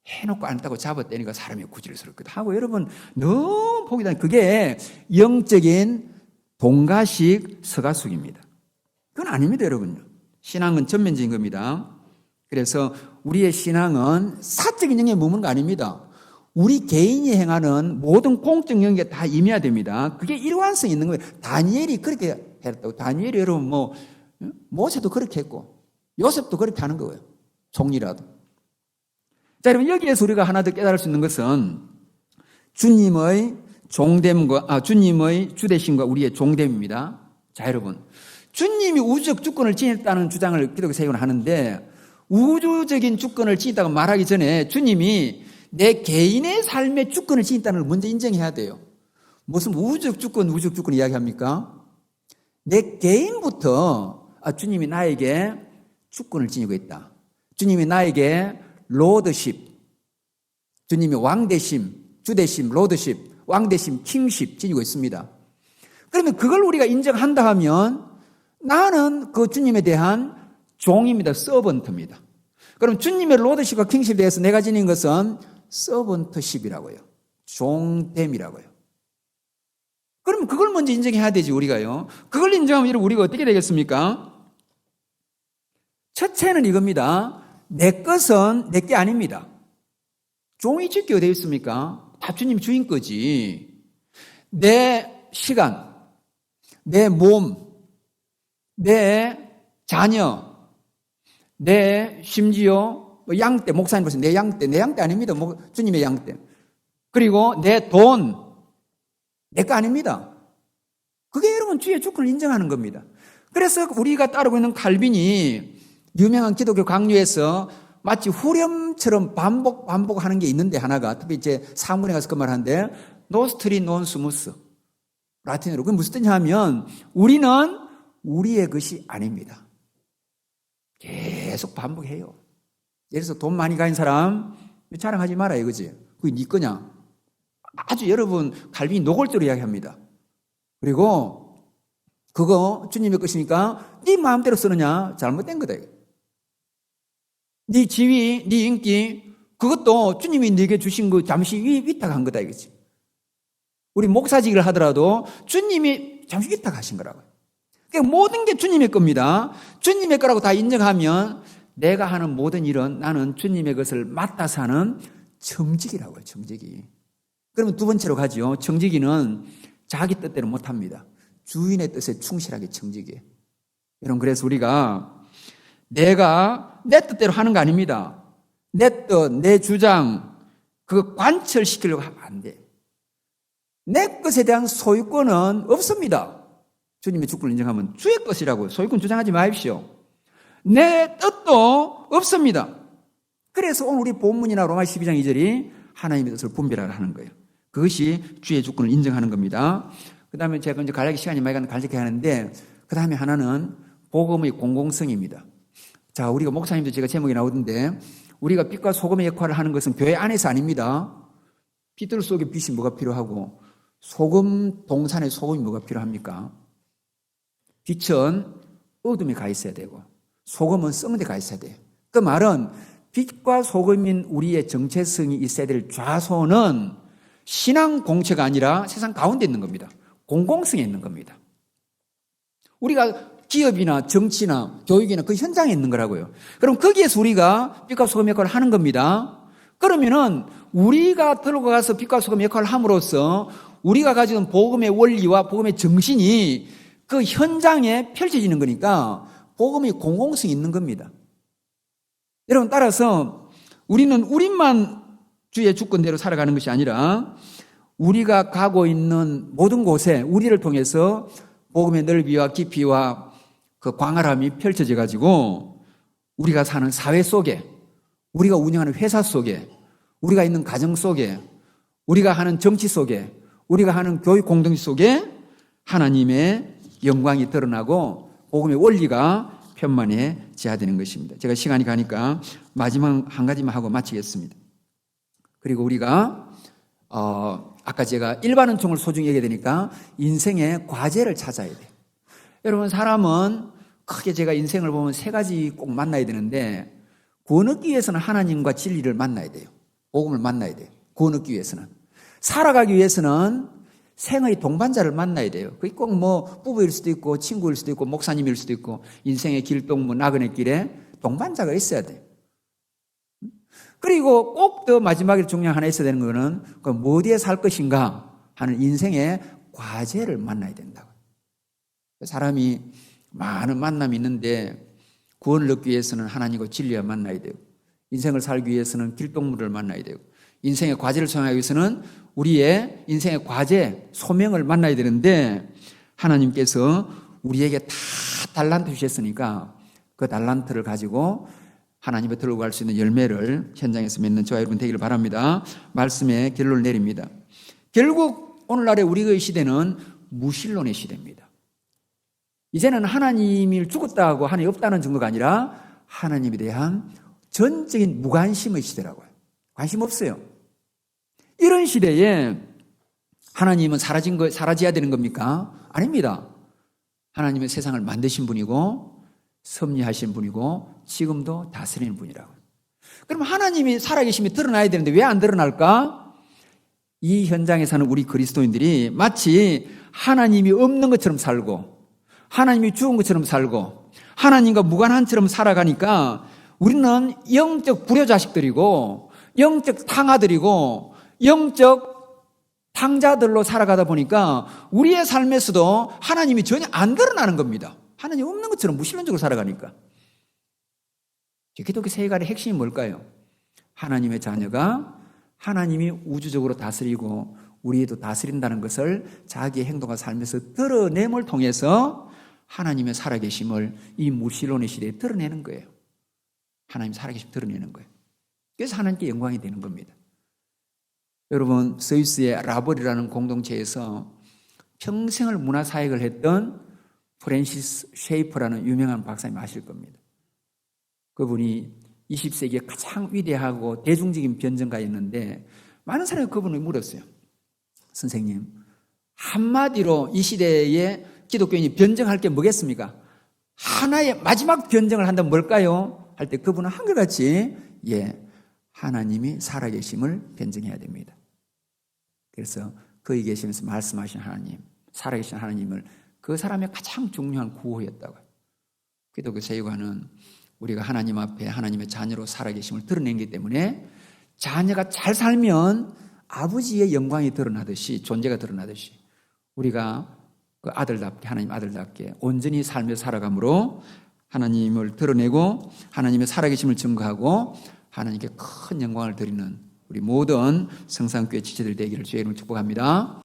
해놓고 안 했다고 잡아떼니까 사람이 구질스럽기도 하고 여러분 너무 보기 전 그게 영적인 동가식 서가숙입니다. 그건 아닙니다 여러분요. 신앙은 전면적인 겁니다. 그래서 우리의 신앙은 사적인 영역에 머무는 거 아닙니다. 우리 개인이 행하는 모든 공적 영역에 다 임해야 됩니다. 그게 일관성이 있는 거예요. 다니엘이 그렇게 했다고. 다니엘이 여러분 모세도 그렇게 했고 요셉도 그렇게 하는 거예요. 종이라도. 자, 여러분 여기에서 우리가 하나 더 깨달을 수 있는 것은 주님의 주님의 주되심과 우리의 종됨입니다. 자, 여러분 주님이 우주적 주권을 지녔다는 주장을 기독교 세계는 하는데 우주적인 주권을 지녔다고 말하기 전에 주님이 내 개인의 삶의 주권을 지녔다는 걸 먼저 인정해야 돼요. 무슨 우주적 주권 이야기합니까? 내 개인부터 주님이 나에게 주권을 지니고 있다. 주님이 나에게 로드십, 주님이 왕대심, 주대심, 로드십, 왕대심, 킹십 지니고 있습니다. 그러면 그걸 우리가 인정한다 하면 나는 그 주님에 대한 종입니다. 서번트입니다. 그럼 주님의 로드십과 킹십에 대해서 내가 지닌 것은 서번트십이라고요. 종됨이라고요. 그럼 그걸 먼저 인정해야 되지 우리가요. 그걸 인정하면 우리가 어떻게 되겠습니까? 첫째는 이겁니다. 내 것은 내 게 아닙니다. 종이 집게 어디 있습니까? 다 주님 주인 거지. 내 시간, 내 몸, 내 자녀, 내 심지어 양떼, 목사님 보세요. 내 양떼 아닙니다. 주님의 양떼. 그리고 내 돈, 내 거 아닙니다. 그게 여러분 주의 주권을 인정하는 겁니다. 그래서 우리가 따르고 있는 칼빈이 유명한 기독교 강요에서 마치 후렴처럼 반복하는 게 있는데 하나가 특히 이제 사문에 가서 그 말 하는데 노스트리 논 스무스 라틴어로 그게 무슨 뜻이냐 하면 우리는 우리의 것이 아닙니다. 계속 반복해요. 예를 들어서 돈 많이 가진 사람 자랑하지 마라 이거지. 그게 네 거냐. 아주 여러분 칼빈이 노골적으로 이야기합니다. 그리고 그거 주님의 것이니까 네 마음대로 쓰느냐 잘못된 거다. 네 지위, 네 인기 그것도 주님이 네게 주신 거 잠시 위탁한 거다 이거지. 우리 목사직을 하더라도 주님이 잠시 위탁하신 거라고요. 그러니까 모든 게 주님의 겁니다. 주님의 거라고 다 인정하면 내가 하는 모든 일은 나는 주님의 것을 맡아서 하는 청지기라고요. 청지기. 그러면 두 번째로 가죠. 청지기는 자기 뜻대로 못합니다. 주인의 뜻에 충실하게 청지기예요. 여러분, 그래서 우리가 내가 내 뜻대로 하는 거 아닙니다. 내 뜻, 내 주장 그거 관철시키려고 하면 안 돼. 내 것에 대한 소유권은 없습니다. 주님의 주권을 인정하면 주의 것이라고 소유권 주장하지 마십시오. 내 뜻도 없습니다. 그래서 오늘 우리 본문이나 로마 12장 2절이 하나님의 뜻을 분별하라 하는 거예요. 그것이 주의 주권을 인정하는 겁니다. 그 다음에 제가 이제 간략히 시간이 많이 가는 간략히 하는데, 그 다음에 하나는 복음의 공공성입니다. 자, 우리가 목사님도 제가 제목이 나오던데, 우리가 빛과 소금의 역할을 하는 것은 교회 안에서 아닙니다. 빛들 속에 빛이 뭐가 필요하고, 소금 동산에 소금이 뭐가 필요합니까? 빛은 어둠에 가 있어야 되고, 소금은 썩는 데 가 있어야 돼요. 그 말은 빛과 소금인 우리의 정체성이 있어야 될 좌소는 신앙 공체가 아니라 세상 가운데 있는 겁니다. 공공성에 있는 겁니다. 우리가 기업이나 정치나 교육이나 그 현장에 있는 거라고요. 그럼 거기에서 우리가 빛과 소금 역할을 하는 겁니다. 그러면은 우리가 들어가서 빛과 소금 역할을 함으로써 우리가 가지고 있는 복음의 원리와 복음의 정신이 그 현장에 펼쳐지는 거니까 복음의 공공성이 있는 겁니다. 여러분, 따라서 우리는 우리만 주의 주권대로 살아가는 것이 아니라 우리가 가고 있는 모든 곳에 우리를 통해서 복음의 넓이와 깊이와 그 광활함이 펼쳐져 가지고 우리가 사는 사회 속에, 우리가 운영하는 회사 속에, 우리가 있는 가정 속에, 우리가 하는 정치 속에, 우리가 하는 교육 공동체 속에 하나님의 영광이 드러나고 복음의 원리가 편만해져야 되는 것입니다. 제가 시간이 가니까 마지막 한 가지만 하고 마치겠습니다. 그리고 우리가 아까 제가 일반은총을 소중히 얘기해야 되니까 인생의 과제를 찾아야 돼요. 여러분, 사람은 크게 제가 인생을 보면 세 가지 꼭 만나야 되는데, 구원 얻기 위해서는 하나님과 진리를 만나야 돼요. 복음을 만나야 돼요. 구원 얻기 위해서는. 살아가기 위해서는 생의 동반자를 만나야 돼요. 그게 꼭 뭐 부부일 수도 있고 친구일 수도 있고 목사님일 수도 있고 인생의 길동 나그네 길에 동반자가 있어야 돼요. 그리고 꼭 더 마지막에 중요한 하나 있어야 되는 거는 뭐 어디에 살 것인가 하는 인생의 과제를 만나야 된다고. 사람이 많은 만남이 있는데 구원을 얻기 위해서는 하나님과 진리와 만나야 되고, 인생을 살기 위해서는 길동무를 만나야 되고, 인생의 과제를 수행하기 위해서는 우리의 인생의 과제, 소명을 만나야 되는데, 하나님께서 우리에게 다 달란트 주셨으니까 그 달란트를 가지고 하나님에 들고 갈 수 있는 열매를 현장에서 맺는 저와 여러분 되기를 바랍니다. 말씀의 결론을 내립니다. 결국 오늘날의 우리의 시대는 무신론의 시대입니다. 이제는 하나님이 죽었다고 하나님이 없다는 정도가 아니라 하나님에 대한 전적인 무관심의 시대라고요. 관심 없어요. 이런 시대에 하나님은 사라져야 되는 겁니까? 아닙니다. 하나님은 세상을 만드신 분이고 섭리하신 분이고 지금도 다스리는 분이라고요. 그럼 하나님이 살아계심이 드러나야 되는데 왜 안 드러날까? 이 현장에 사는 우리 그리스도인들이 마치 하나님이 없는 것처럼 살고 하나님이 죽은 것처럼 살고 하나님과 무관한처럼 살아가니까 우리는 영적 불효자식들이고 영적 탕아들이고 영적 탕자들로 살아가다 보니까 우리의 삶에서도 하나님이 전혀 안 드러나는 겁니다. 하나님 없는 것처럼 무신론적으로 살아가니까. 기독교 세계관의 핵심이 뭘까요? 하나님의 자녀가 하나님이 우주적으로 다스리고 우리도 다스린다는 것을 자기의 행동과 삶에서 드러냄을 통해서 하나님의 살아계심을 이 무신론의 시대에 드러내는 거예요. 하나님 살아계심 드러내는 거예요. 그래서 하나님께 영광이 되는 겁니다. 여러분, 스위스의 라벌이라는 공동체에서 평생을 문화사역을 했던 프랜시스 쉐이퍼라는 유명한 박사님 아실 겁니다. 그분이 20세기에 가장 위대하고 대중적인 변증가였는데 많은 사람이 그분을 물었어요. 선생님, 한마디로 이 시대에 기독교인이 변증할 게 뭐겠습니까? 하나의 마지막 변증을 한다면 뭘까요? 할 때 그분은 한결같이 하나님이 살아계심을 변증해야 됩니다. 그래서 거기 계시면서 말씀하신 하나님, 살아계신 하나님을 그 사람의 가장 중요한 구호였다고요. 기독교 세계관은 우리가 하나님 앞에 하나님의 자녀로 살아계심을 드러내기 때문에 자녀가 잘 살면 아버지의 영광이 드러나듯이, 존재가 드러나듯이 우리가 그 아들답게, 하나님 아들답게 온전히 삶을 살아감으로 하나님을 드러내고 하나님의 살아계심을 증거하고 하나님께 큰 영광을 드리는 우리 모든 성산교회 지체들 되기를 주의 이름으로 축복합니다.